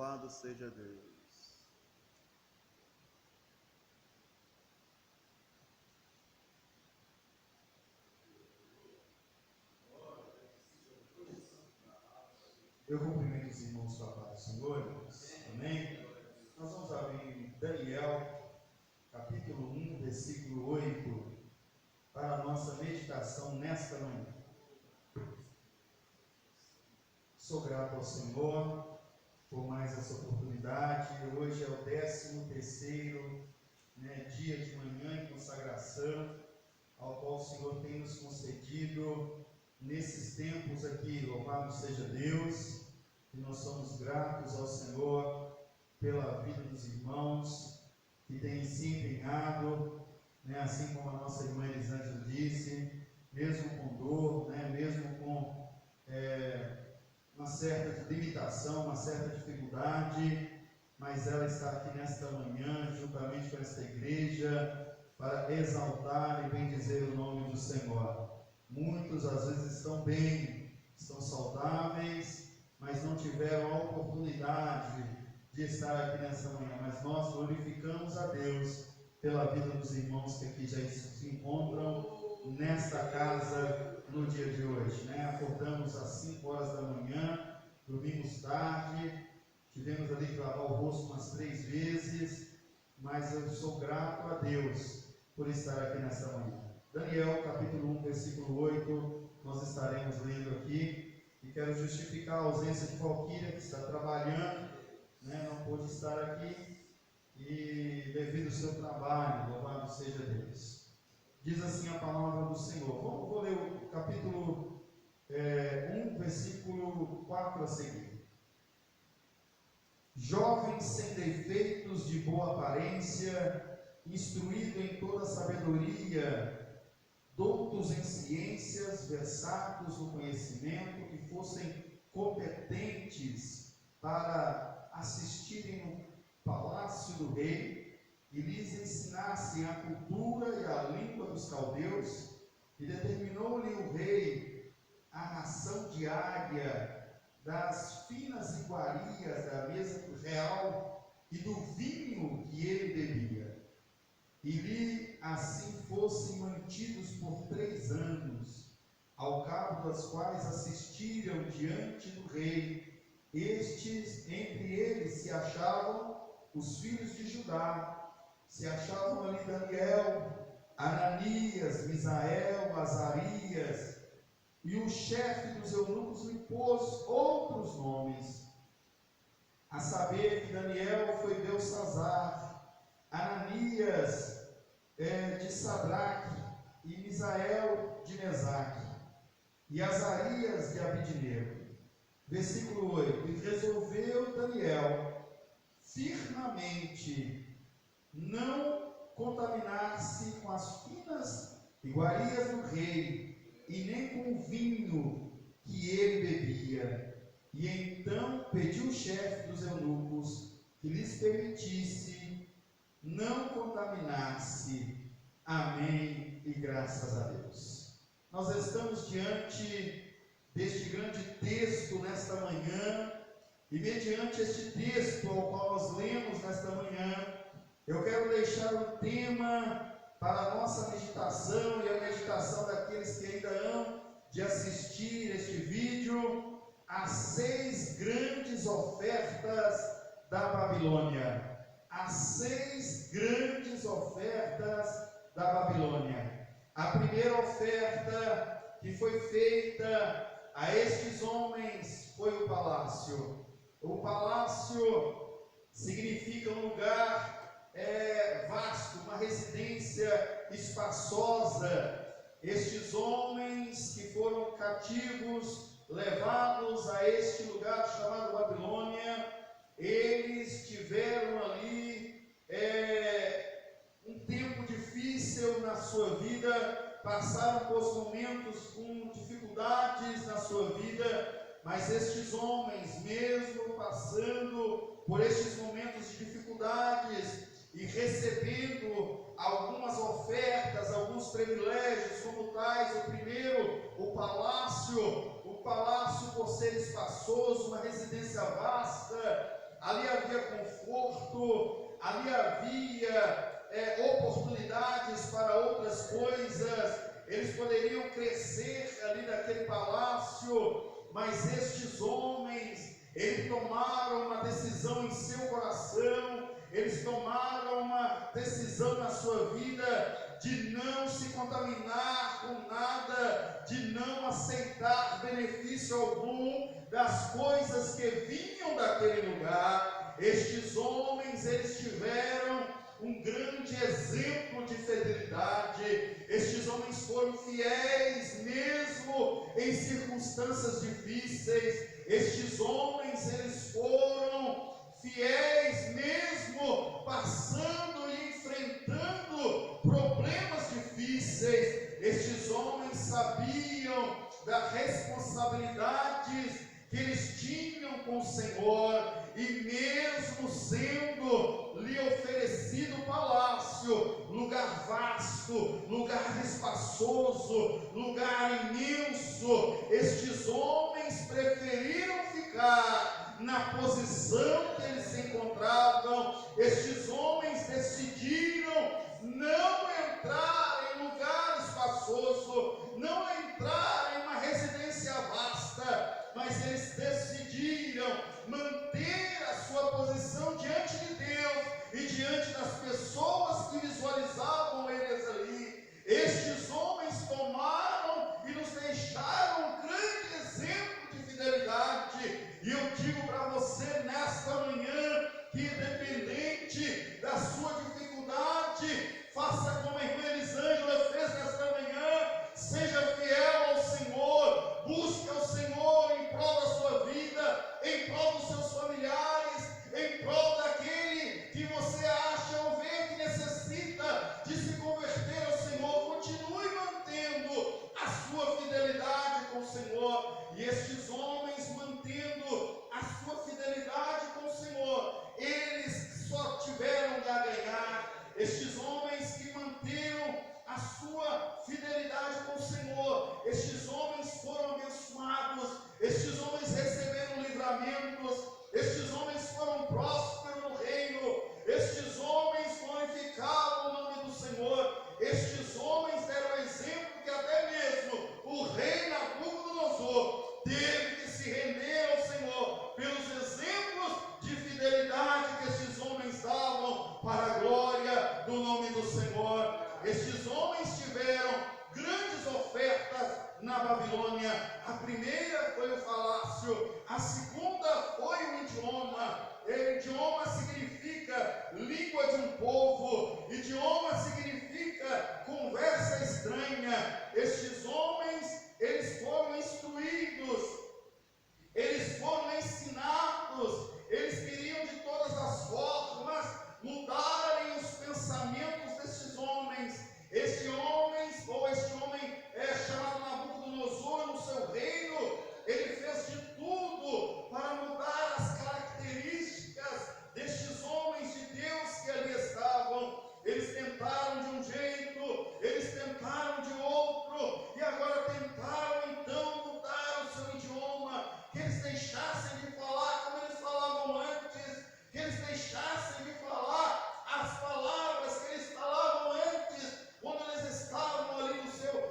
Louvado seja Deus. Eu cumprimento os irmãos com a paz do Senhor. Amém? Nós vamos abrir em Daniel, capítulo 1, versículo 8, para a nossa meditação nesta manhã. Sou grato ao Senhor por mais essa oportunidade. Hoje é o 13º dia de manhã em consagração, ao qual o Senhor tem nos concedido nesses tempos aqui. Louvado seja Deus, e nós somos gratos ao Senhor pela vida dos irmãos que têm se empenhado, assim como a nossa irmã Elisângela disse, mesmo com dor, mesmo com uma certa limitação, uma certa dificuldade, mas ela está aqui nesta manhã, juntamente com esta igreja, para exaltar e bendizer o nome do Senhor. Muitos às vezes estão bem, estão saudáveis, mas não tiveram a oportunidade de estar aqui nessa manhã. Mas nós glorificamos a Deus pela vida dos irmãos que aqui já se encontram nesta casa no dia de hoje. Acordamos às 5 horas da manhã, dormimos tarde, tivemos ali que lavar o rosto umas 3 vezes, mas eu sou grato a Deus por estar aqui nessa manhã. Daniel, capítulo 1, versículo 8, nós estaremos lendo aqui, e quero justificar a ausência de Valquíria, que está trabalhando, não pôde estar aqui, e devido ao seu trabalho, louvado seja Deus. Diz assim a palavra do Senhor. Vou ler o capítulo 1, versículo 4 a seguir. Jovem sem defeitos, de boa aparência, instruído em toda sabedoria, doutos em ciências, versados no conhecimento, que fossem competentes para assistirem no palácio do rei, e lhes ensinassem a cultura e a língua dos caldeus, e determinou-lhe o rei a ração diária das finas iguarias da mesa real e do vinho que ele bebia, e lhe assim fossem mantidos por 3 anos, ao cabo das quais assistiram diante do rei. Estes, entre eles se achavam os filhos de Judá, se achavam ali Daniel, Ananias, Misael, Azarias, e o chefe dos eunucos lhe pôs outros nomes, a saber que Daniel foi Belsassar, Ananias de Sadraque, e Misael de Mesaque, e Azarias de Abidnego. Versículo 8: E resolveu Daniel firmemente não contaminar-se com as finas iguarias do rei, e nem com o vinho que ele bebia. E então pediu o chefe dos eunucos que lhes permitisse não contaminar-se. Amém e graças a Deus. Nós estamos diante deste grande texto nesta manhã, e mediante este texto ao qual nós lemos nesta manhã, eu quero deixar um tema para a nossa meditação e a meditação daqueles que ainda hão de assistir este vídeo: as 6 grandes ofertas da Babilônia. As 6 grandes ofertas da Babilônia. A primeira oferta que foi feita a estes homens foi o palácio. O palácio significa um lugar vasto, uma residência espaçosa. Estes homens que foram cativos, levados a este lugar chamado Babilônia, eles tiveram ali um tempo difícil na sua vida, passaram por momentos com dificuldades na sua vida, mas estes homens, mesmo passando por estes momentos de dificuldades e recebendo algumas ofertas, alguns privilégios, como tais: o primeiro, o palácio por ser espaçoso, uma residência vasta, ali ali havia oportunidades para outras coisas, eles poderiam crescer ali naquele palácio, mas estes homens, eles tomaram uma decisão em seu coração, eles tomaram uma decisão na sua vida de não se contaminar com nada, de não aceitar benefício algum das coisas que vinham daquele lugar. Estes homens, eles tiveram um grande exemplo de fidelidade. Estes homens foram fiéis mesmo em circunstâncias difíceis. Estes homens, eles foram fiéis mesmo passando e enfrentando problemas difíceis. Estes homens sabiam das responsabilidades que eles tinham com o Senhor, e mesmo sendo lhe oferecido palácio, lugar vasto, lugar espaçoso, lugar imenso, estes homens preferiram ficar na posição que eles se encontravam. Estes homens decidiram não entrar em lugar espaçoso, não entrar em uma residência vasta, mas eles decidiram manter a sua posição diante de Deus e diante das pessoas que visualizavam eles ali. Estes homens tomaram e nos deixaram um grande exemplo de fidelidade. E eu digo para você nesta manhã que, independente da sua dificuldade, faça como a irmã Elisângela fez nesta manhã, seja fiel ao Senhor, busque ao Senhor em prol da sua vida, em prol dos seus familiares, em prol daquele que você acha ou vê que necessita de se converter ao Senhor. Continue mantendo a sua fidelidade com o Senhor. E estes homens, mantendo a sua fidelidade com o Senhor, eles só tiveram a ganhar. Estes homens que manteram a sua fidelidade com o Senhor, estes homens foram abençoados, estes homens receberam livramentos, estes homens foram prósperos no reino, estes homens glorificaram o nome do Senhor, estes homens deram exemplo que até mesmo o rei Nabucodonosor teve que se render ao Senhor pelos exemplos de fidelidade que estes homens davam para a glória do nome do Senhor. Estes homens tiveram grandes ofertas na Babilônia. A primeira foi o palácio, a segunda foi o idioma. Idioma significa língua de um povo, idioma significa conversa estranha. Estes homens, eles foram instruídos, eles foram ensinados, eles queriam de todas as formas mudarem os pensamentos destes homens. Este homem chamado Nabucodonosor, no seu reino, ele fez de tudo para mudar as características destes homens de Deus que ali estavam. Eles tentaram de um jeito, eles tentaram de outro, e agora tentaram então mudar o seu idioma, que eles deixassem de falar como eles falavam antes, que eles deixassem de falar as palavras que eles falavam antes, quando eles estavam ali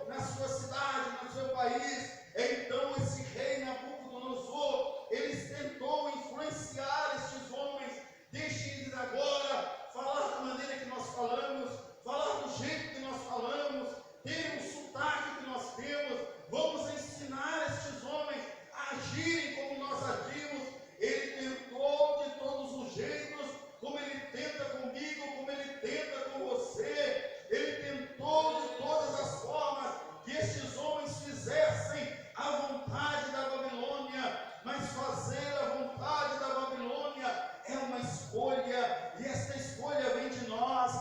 na sua cidade, no seu país. Então esse rei Nabucodonosor, ele tentou influenciar estes homens. Deixe eles agora falar da maneira que nós falamos, falar do jeito que nós falamos, ter um sotaque que nós temos. Vamos ensinar estes homens a agirem como nós agimos. Ele tentou de todos os jeitos, como ele tenta comigo, como ele tenta com você. Ele tentou de todas as formas que estes homens fizessem a vontade da Babilônia, mas fazer a vontade da Babilônia é uma escolha, e esta escolha vem de nós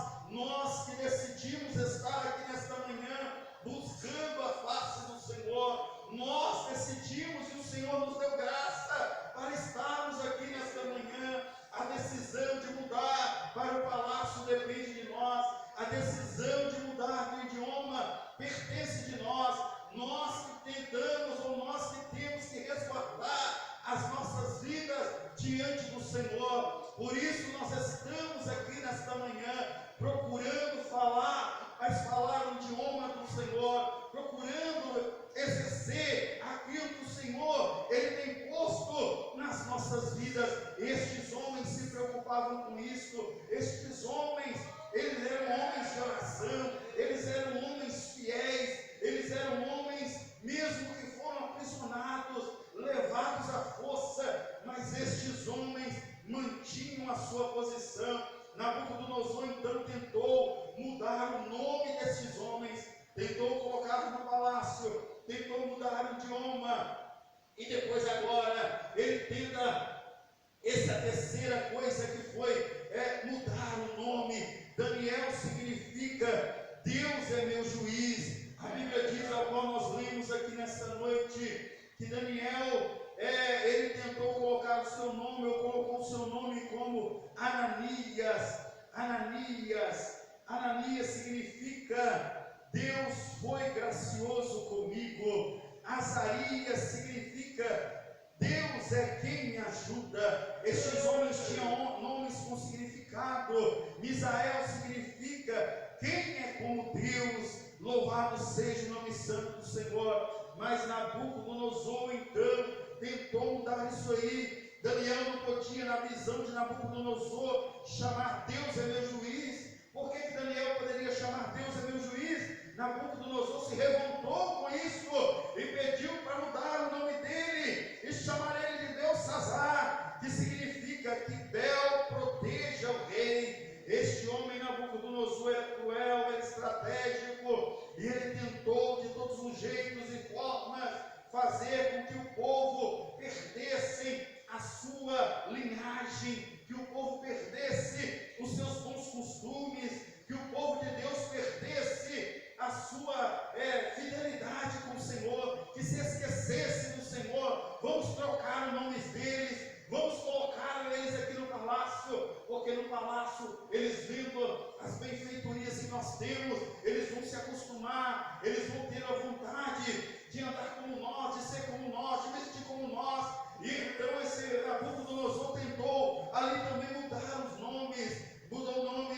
que decidimos estar aqui nesta manhã, buscando a face do Senhor. Nós decidimos e o Senhor nos deu graça para estarmos aqui nesta manhã. A decisão de mudar para o palácio depende de nós, a decisão de mudar do idioma pertence de nós. Nós que tentamos, ou nós que temos que resguardar as nossas vidas diante do Senhor, Por isso nós estamos aqui nesta manhã, procurando falar, mas falar o idioma do Senhor, procurando exercer aquilo que o Senhor, Ele tem posto nas nossas vidas. Estes homens se preocupavam com isso, estes homens, eles eram homens de oração, eles eram homens fiéis, eles eram homens, mesmo que foram aprisionados, levados à força, mas estes homens mantinham a sua posição. Nabucodonosor então tentou mudar o nome desses homens, tentou colocá-los no palácio, tentou mudar o idioma, e depois agora ele tenta essa terceira coisa que foi mudar o nome. Daniel significa Deus é meu juiz. A Bíblia diz, ao qual nós lemos aqui nesta noite, que Daniel ele tentou colocar o seu nome, ou colocou o seu nome como Ananias. Ananias significa Deus foi gracioso comigo. Azarias significa Deus é quem me ajuda. Estes homens tinham nomes com significado. Misael significa quem é como Deus. Louvado seja o nome santo do Senhor. Mas Nabucodonosor então tentou mudar isso aí. Daniel não podia, na visão de Nabucodonosor, chamar Deus é meu juiz. Por que Daniel poderia chamar Deus é meu juiz? Nabucodonosor se revoltou com isso e pediu para mudar o nome dele e chamar ele de Belsazar, que significa que Bel proteja o rei. Este homem Nabucodonosor era cruel, era estratégico, e ele tentou de todos os jeitos e formas fazer com que o povo perdesse a sua linhagem, que o povo perdesse os seus bons costumes, que o povo de Deus perdesse a sua fidelidade com o Senhor, que se esquecesse do Senhor. Vamos trocar os nomes deles, vamos colocar eles aqui no palácio, porque no palácio eles vendo as benfeitorias que nós temos, eles vão se acostumar, eles vão ter a vontade de andar como nós, de ser como nós, de vestir como nós. E então esse Nabucodonosor tentou ali também mudar os nomes. Mudou o nome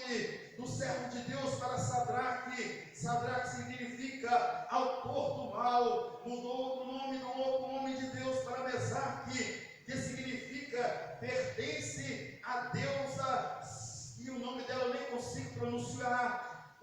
do servo de Deus para Sadraque. Sadraque significa autor do mal. Mudou o nome do outro nome de Deus para Mesaque, que significa pertence a deusa, e o nome dela eu nem consigo pronunciar.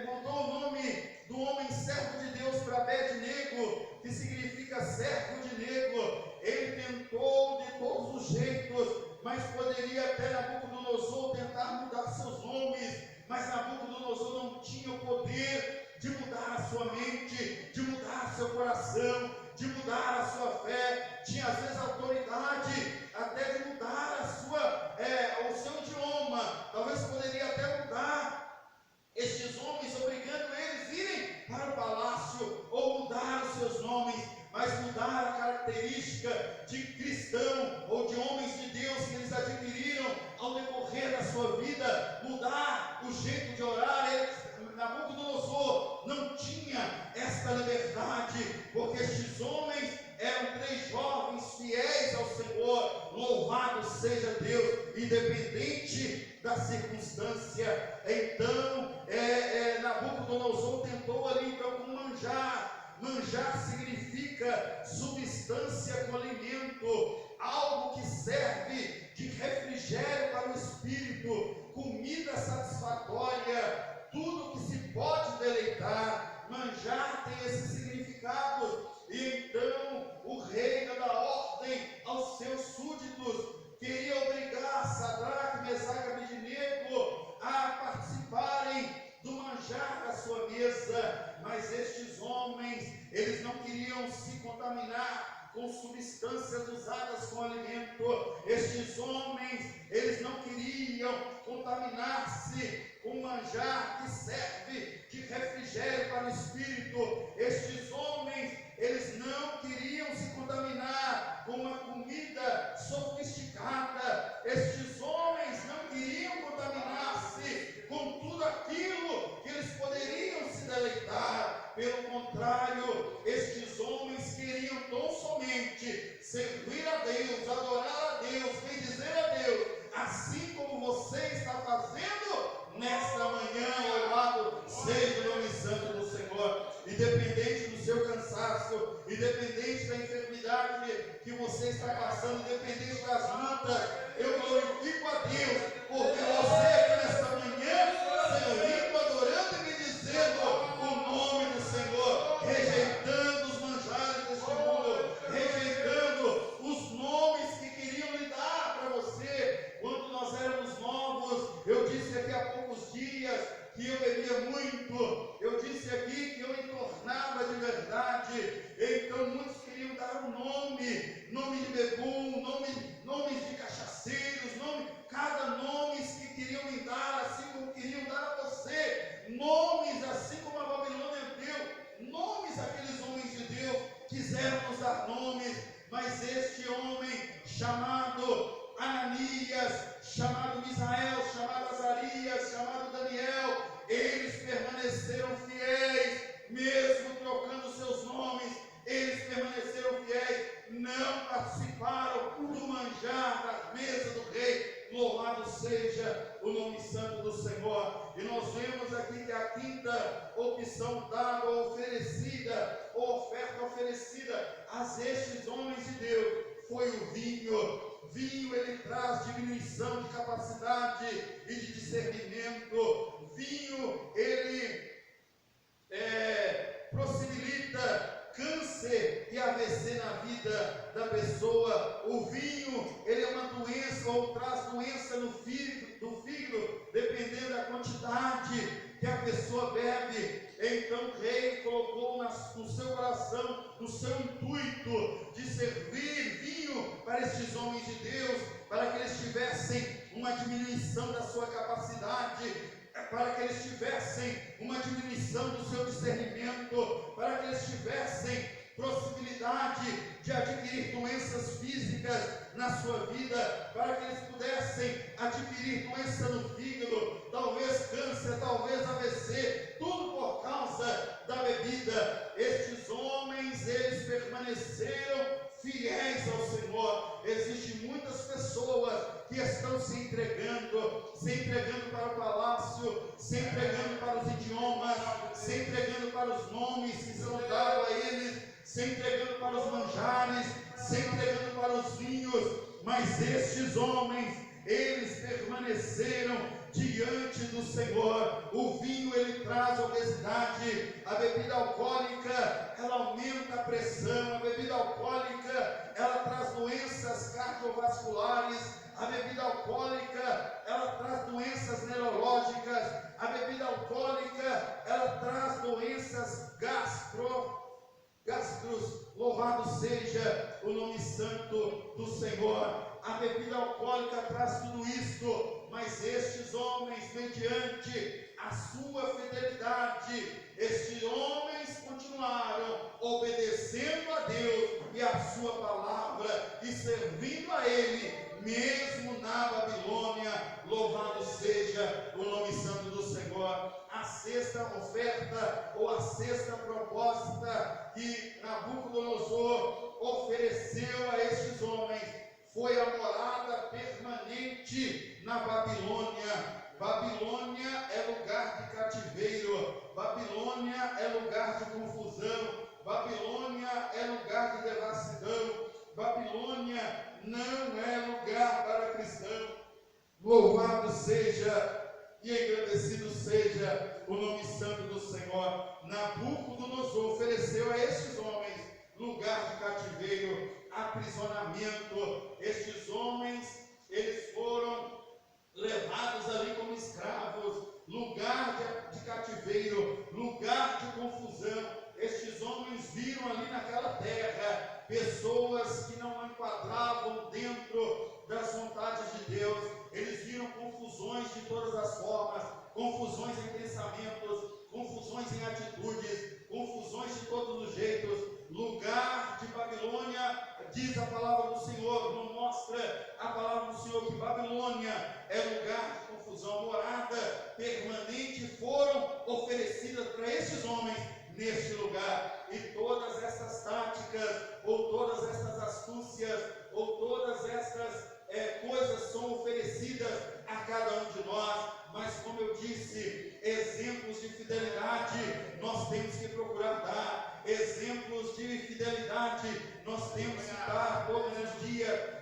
Mudou o nome do homem servo de Deus para Abed-nego, que significa servo de nego. Ele tentou de todos os jeitos, mas poderia até Nabucodonosor tentar mudar seus nomes, mas Nabucodonosor não tinha o poder de mudar a sua mente, de mudar seu coração, de mudar a sua fé. Tinha às vezes autoridade até de mudar o seu idioma. Talvez poderia até mudar estes homens, obrigando eles a irem para o palácio, ou mudar os seus nomes, mas mudar a característica de cristão ou de homens de Deus que eles adquiriram ao decorrer da sua vida, mudar o jeito de orar. Nabucodonosor não tinha esta liberdade, porque estes homens eram 3 jovens fiéis ao Senhor. Louvado seja Deus, independente da circunstância. Então Nabucodonosor tentou ali então com manjar. Manjar significa substância com alimento, algo que serve de refrigério para o espírito, comida satisfatória, tudo que se pode deleitar. Manjar tem esse significado. E então o rei dá ordem aos seus súditos, queria obrigar Sadraque, Mesaque e Abed-nego a participarem do manjar da sua mesa, mas estes homens, eles não queriam se contaminar com substâncias usadas com alimento. Estes homens, eles não queriam contaminar-se com manjar que serve de refrigério para o espírito. Estes homens, eles não queriam se contaminar com uma comida sofisticada. Estes homens não queriam contaminar-se com tudo aquilo que eles poderiam se deleitar. Pelo contrário, estes homens queriam tão somente servir a Deus, adorar a Deus, bendizer a Deus, assim você está passando, independente das lutas, eu glorifico a Deus, porque você aqui nesta manhã, servindo, adorando e bendizendo o nome do Senhor, rejeitando os manjares deste mundo, rejeitando os nomes que queriam lhe dar para você. Quando nós éramos novos, eu disse aqui há poucos dias que eu bebia muito, eu disse aqui que eu entornava de verdade, então muitos queriam dar um nome de bebum, nomes de cachaceiros, cada nome que queriam me dar, assim como queriam dar a você, nomes assim como a Babilônia deu, nomes aqueles homens de Deus quiseram nos dar nomes, mas este homem chamado Ananias, chamado Misael, chamado Azarias, chamado Daniel, eles permaneceram fiéis, mesmo trocando seus nomes, eles permaneceram fiéis, não participaram do manjar da mesa do rei. Louvado seja o nome santo do Senhor. E nós vemos aqui que a quinta opção dada ou oferecida, ou oferta oferecida a estes homens de Deus, foi o vinho. Vinho, ele traz diminuição de capacidade e de discernimento. Vinho, ele possibilita câncer e AVC na vida da pessoa. O vinho, ele é uma doença, ou traz doença no fígado, dependendo da quantidade que a pessoa bebe. Então o rei colocou no seu coração, no seu intuito de servir vinho para estes homens de Deus, para que eles tivessem uma diminuição da sua capacidade, para que eles tivessem uma diminuição do seu discernimento, para que eles tivessem possibilidade de adquirir doenças físicas na sua vida, para que eles pudessem adquirir doença no fígado, talvez câncer, talvez AVC, tudo por causa da bebida. Estes homens, eles permaneceram fiéis ao Senhor. Existem muitas pessoas que estão se entregando para o palácio, se entregando para os idiomas, se entregando para os nomes que são dados a eles, se entregando para os manjares, se entregando para os vinhos, mas estes homens, eles permaneceram diante do Senhor. O vinho, ele traz obesidade, a bebida alcoólica, ela aumenta a pressão, a bebida alcoólica, ela traz doenças cardiovasculares, a bebida alcoólica, ela traz doenças neurológicas, a bebida alcoólica, ela traz doenças gastros. Louvado seja o nome santo do Senhor. A bebida alcoólica traz tudo isto, mas estes homens, mediante a sua fidelidade, estes homens continuaram obedecendo a Deus e a sua palavra e servindo a Ele, mesmo na Babilônia. Louvado seja o nome santo do Senhor. A sexta oferta, ou a sexta proposta que Nabucodonosor ofereceu a estes homens, foi a morada permanente na Babilônia. Babilônia é lugar de cativeiro, Babilônia é lugar de confusão, Babilônia é lugar de devassidão, Babilônia não é lugar para cristão. Louvado seja e engrandecido seja o nome santo do Senhor. Nabucodonosor ofereceu a estes homens lugar de cativeiro, aprisionamento. Estes homens, eles foram levados ali como escravos, lugar de cativeiro, lugar de confusão. Estes homens viram ali naquela terra pessoas que não enquadravam dentro das vontades de Deus. Eles viram confusões de todas as formas, confusões em pensamentos, confusões em atitudes, confusões de todos os jeitos. Lugar de Babilônia, diz a palavra do Senhor, não mostra a palavra do Senhor que Babilônia é lugar de confusão. Morada permanente foram oferecidas para estes homens neste lugar. E todas estas táticas, ou todas estas astúcias, ou todas estas coisas são oferecidas a cada um de nós. Mas como eu disse, exemplos de fidelidade nós temos que procurar dar. Exemplos de fidelidade nós temos que dar todos os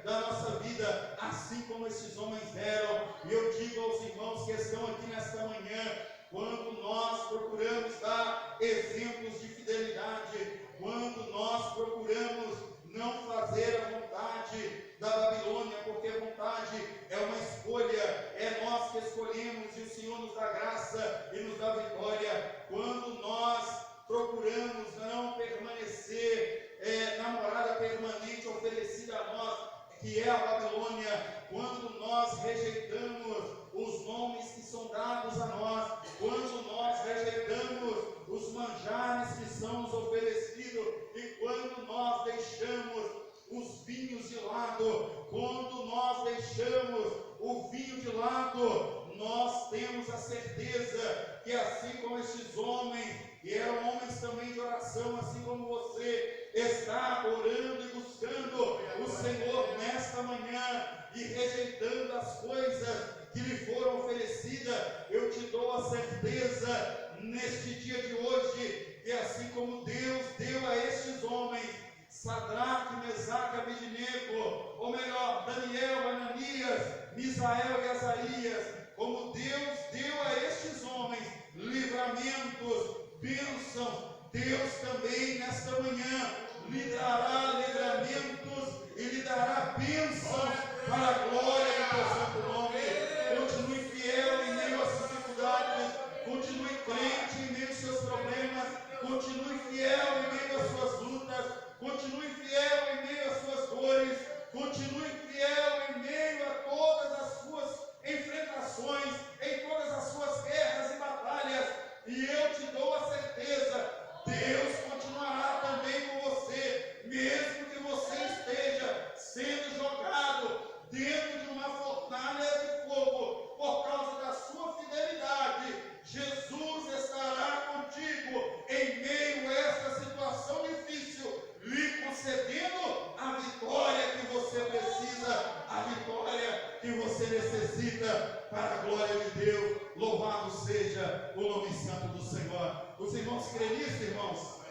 da nossa vida, assim como esses homens eram. E eu digo aos irmãos que estão aqui nesta manhã, quando nós procuramos dar exemplos de fidelidade, quando nós procuramos não fazer a vontade da Babilônia, porque a vontade é uma escolha, é nós que escolhemos e o Senhor nos dá graça e nos dá vitória. Quando nós procuramos não permanecer na morada permanente oferecida a nós, que é a Babilônia, quando nós rejeitamos os nomes que são dados a nós, quando nós rejeitamos os manjares que são nos oferecidos, e quando nós deixamos os vinhos de lado, quando nós deixamos o vinho de lado, nós temos a certeza que assim como estes homens, e eram homens também de oração, assim como você está orando e buscando o Senhor nesta manhã e rejeitando as coisas que lhe foram oferecidas, eu te dou a certeza neste dia de hoje que assim como Deus deu a estes homens Sadraque, Mesaque, Abednego, ou melhor, Daniel, Ananias, Misael e Azarias, como Deus deu a estes homens livramentos, bênçãos, Deus também nesta manhã lhe dará livramentos e lhe dará bênçãos para a glória do teu santo nome. Continue fiel em meio às dificuldades, continue crente em meio aos seus problemas, continue fiel em meio às suas lutas, continue fiel em meio às suas dores, continue fiel em meio a todas as suas enfrentações, em todas as suas guerras e batalhas, e eu te dou a certeza, Deus continuará também com você, mesmo que você esteja sendo jogado dentro de uma fornalha de fogo, por causa da sua fidelidade, Jesus estará contigo em meio a esta situação difícil, lhe concedendo a vitória que você precisa, a vitória que você necessita para a glória de Deus. Louvado seja o nome santo do Senhor. Os irmãos creem nisso, irmãos?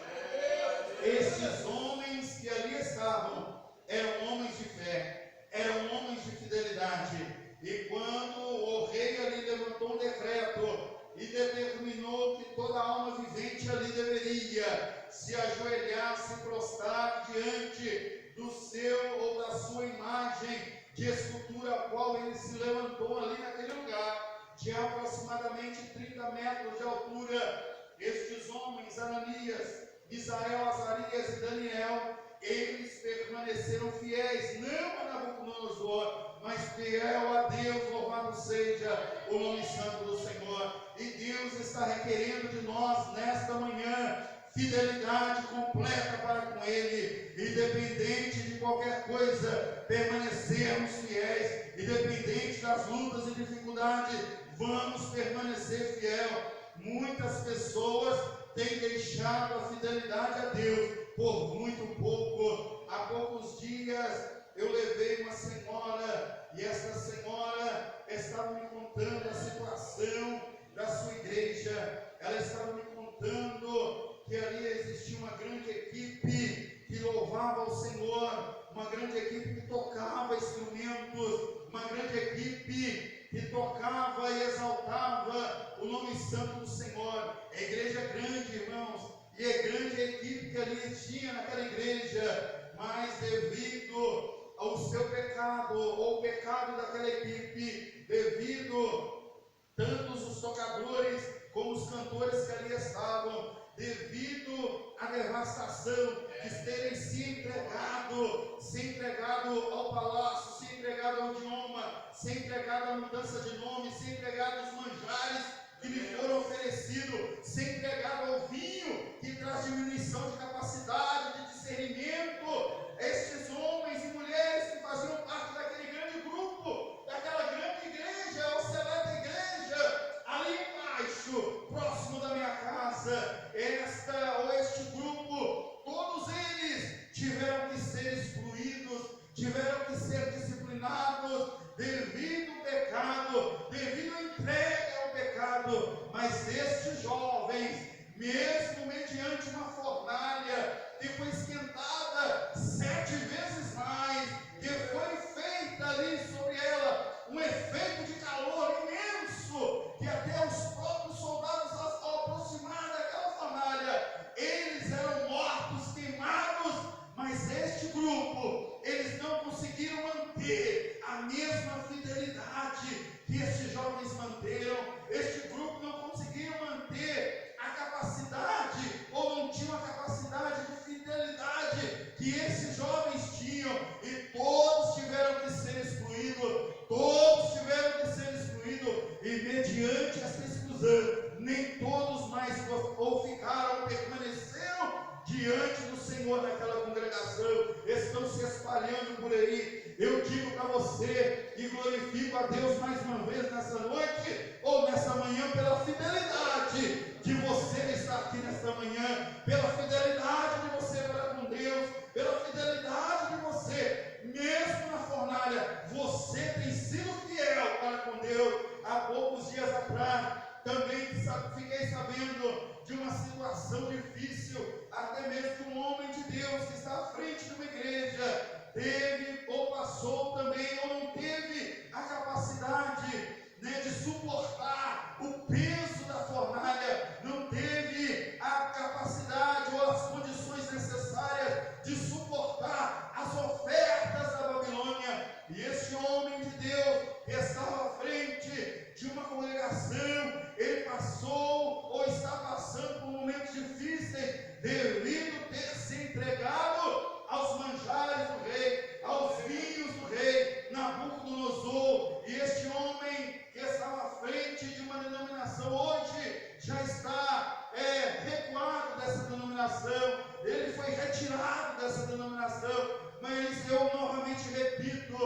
Estes homens que ali estavam eram homens de fé, eram homens de fidelidade. E quando o rei ali levantou um decreto e determinou que toda alma vivente ali deveria se ajoelhar, se prostrar diante do seu ou da sua imagem de escultura, a qual ele se levantou ali naquele lugar, de aproximadamente 30 metros de altura. Estes homens, Ananias, Misael, Azarias e Daniel, eles permaneceram fiéis, não a Nabucodonosor, mas fiel a Deus. Louvado seja o nome santo do Senhor. E Deus está requerendo de nós nesta manhã fidelidade completa para com Ele, independente de qualquer coisa, permanecermos fiéis, independente das lutas e dificuldades, vamos permanecer fiel. Muitas pessoas têm deixado a fidelidade a Deus por muito pouco. Há poucos dias eu levei uma senhora, e essa senhora estava me contando a situação da sua igreja. Ela estava me contando que ali existia uma grande equipe que louvava ao Senhor, uma grande equipe que tocava instrumentos, uma grande equipe que tocava e exaltava o nome santo do Senhor. A igreja é grande, irmãos, e é grande a equipe que ali tinha naquela igreja, mas devido ao seu pecado, ou o pecado daquela equipe, devido tantos os tocadores como os cantores que ali estavam, devido à devastação de terem se entregado ao palácio, se entregado ao idioma, se entregado à mudança de nome, se entregado aos manjares que lhe foram oferecidos, se entregado ao vinho que traz diminuição de capacidade, de discernimento. Estes homens e mulheres que faziam parte daquele grande grupo, daquela grande igreja, ou seleta igreja, ali embaixo, próximo da minha casa, este grupo, todos eles tiveram que ser excluídos, tiveram que ser disciplinados devido ao pecado, devido à entrega ao pecado. Mas estes jovens, mesmo mediante uma fornalha que foi esquentada 7 vezes mais, que foi para você e glorifico a Deus mais uma vez nessa noite ou nessa manhã pela fidelidade de você estar aqui nesta manhã, pela fidelidade de você para com Deus, pela fidelidade de você, mesmo na fornalha, você tem sido fiel para com Deus. Há poucos dias atrás, também fiquei sabendo de uma situação difícil, até mesmo de um homem de Deus que está à frente de uma igreja, teve ou passou também, ou não teve a capacidade, né, de suportar o peso da fornalha, não teve a capacidade ou as condições necessárias de suportar as ofertas da Babilônia. E esse homem de Deus que estava à frente de uma congregação, ele passou ou está passando por momentos difíceis devido ter se entregado aos manjares do rei, aos vinhos do rei Nabucodonosor. E este homem que estava à frente de uma denominação hoje já está recuado dessa denominação, ele foi retirado dessa denominação. Mas eu novamente repito,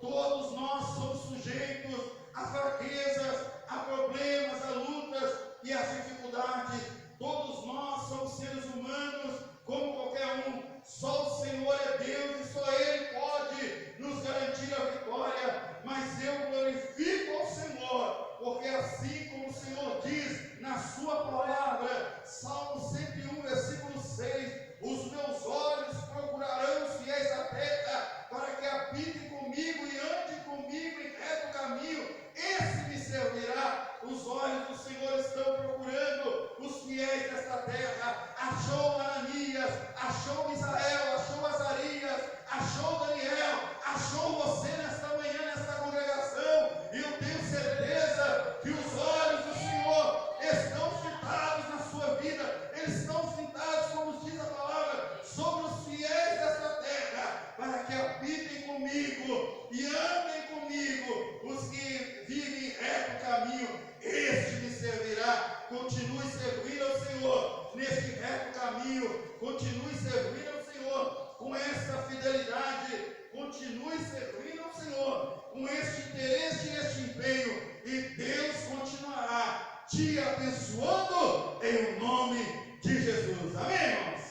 todos nós somos sujeitos a fraquezas, a problemas, a lutas e as dificuldades. Todos nós somos seres humanos como qualquer um. Só o Senhor é Deus e só Ele pode nos garantir a vitória. Mas eu glorifico ao Senhor, porque assim como o Senhor diz na sua palavra, Salmo 101, versículo 6, os meus olhos procurarão os fiéis da terra, para que habitem comigo e andem comigo em reto caminho, esse me servirá. Os olhos do Senhor estão procurando os fiéis desta terra. Achou Ananias, achou Misael, achou Azarias, achou Daniel, achou você nesta manhã, nesta congregação, e eu tenho certeza que os olhos do Senhor estão fintados na sua vida, eles estão fintados, como diz a palavra, sobre os fiéis desta terra, para que habitem comigo e andem comigo, os que vivem em reto caminho, este me servirá. Continue servindo ao Senhor neste reto caminho, continue servindo ao Senhor com esta fidelidade, continue servindo ao Senhor com este interesse e este empenho, e Deus continuará te abençoando em nome de Jesus. Amém, irmãos?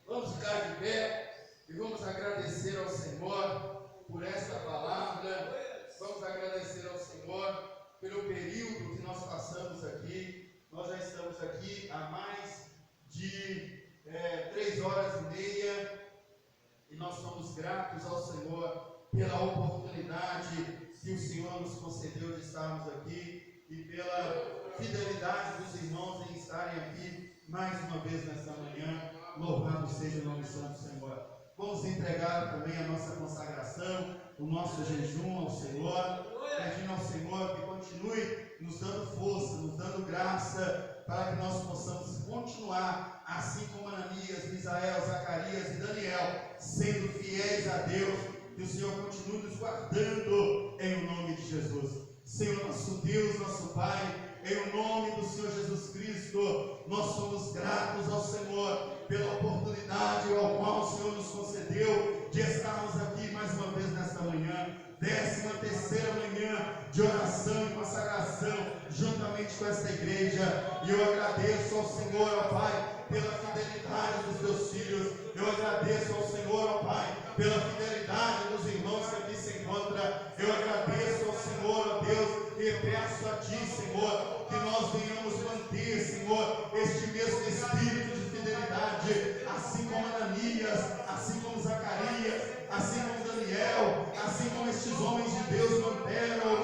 Vamos ficar de pé e vamos agradecer ao Senhor por esta palavra. Vamos agradecer ao Senhor pelo período que nós passamos aqui. Nós já estamos aqui há mais de 3h30 e nós somos gratos ao Senhor pela oportunidade que o Senhor nos concedeu de estarmos aqui e pela fidelidade dos irmãos em estarem aqui mais uma vez nesta manhã. Louvado seja o nome santo do Senhor. Vamos entregar também a nossa consagração, o nosso jejum ao Senhor, pedindo ao Senhor que continue nos dando força, nos dando graça, para que nós possamos continuar, assim como Ananias, Misael, Zacarias e Daniel, sendo fiéis a Deus, que o Senhor continue nos guardando em nome de Jesus. Senhor, nosso Deus, nosso Pai, em nome do Senhor Jesus Cristo, nós somos gratos ao Senhor pela oportunidade ao qual o Senhor nos concedeu de estarmos aqui mais uma vez nesta manhã, 13ª manhã de oração e consagração, juntamente com esta igreja. E eu agradeço ao Senhor, ó Pai, pela fidelidade dos teus filhos. Eu agradeço ao Senhor, ó Pai, pela fidelidade dos irmãos que aqui se encontram. Eu agradeço ao Senhor, ó Deus, e peço a Ti, Senhor, que nós venhamos manter, Senhor, este mesmo espírito de fidelidade, assim como Ananias, assim como Zacarias, assim como Daniel, assim como estes homens de Deus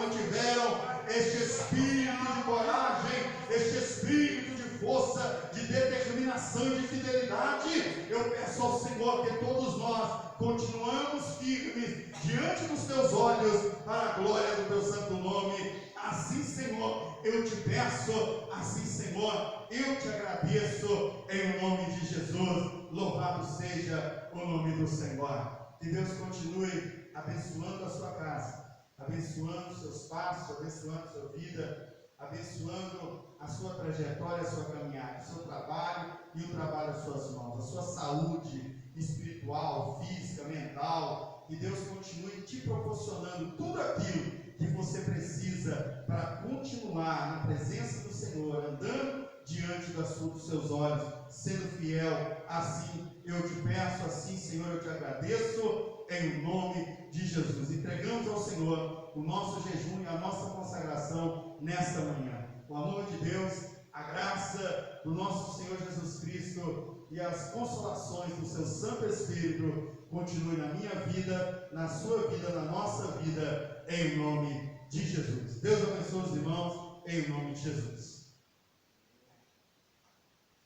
mantiveram este espírito de coragem, este espírito de força, de determinação e de fidelidade. Eu peço ao Senhor que todos nós continuamos firmes diante dos teus olhos, para a glória do teu santo nome. Assim, Senhor, eu te peço, assim, Senhor, eu te agradeço em nome de Jesus. Louvado seja o nome do Senhor. Que Deus continue abençoando a sua casa, abençoando os seus passos, abençoando a sua vida, abençoando a sua trajetória, a sua caminhada, o seu trabalho e o trabalho das suas mãos, a sua saúde espiritual, física, mental, Que Deus continue te proporcionando tudo aquilo que você precisa para continuar na presença do Senhor, andando diante dos seus olhos, sendo fiel. Assim eu te peço, assim, Senhor, eu te agradeço, em nome de Jesus. Entregamos ao Senhor o nosso jejum e a nossa consagração nesta manhã. O amor de Deus, a graça do nosso Senhor Jesus Cristo e as consolações do seu Santo Espírito continue na minha vida, na sua vida, na nossa vida, em nome de Jesus. Deus abençoe os irmãos, em nome de Jesus.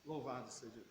Louvado seja Deus.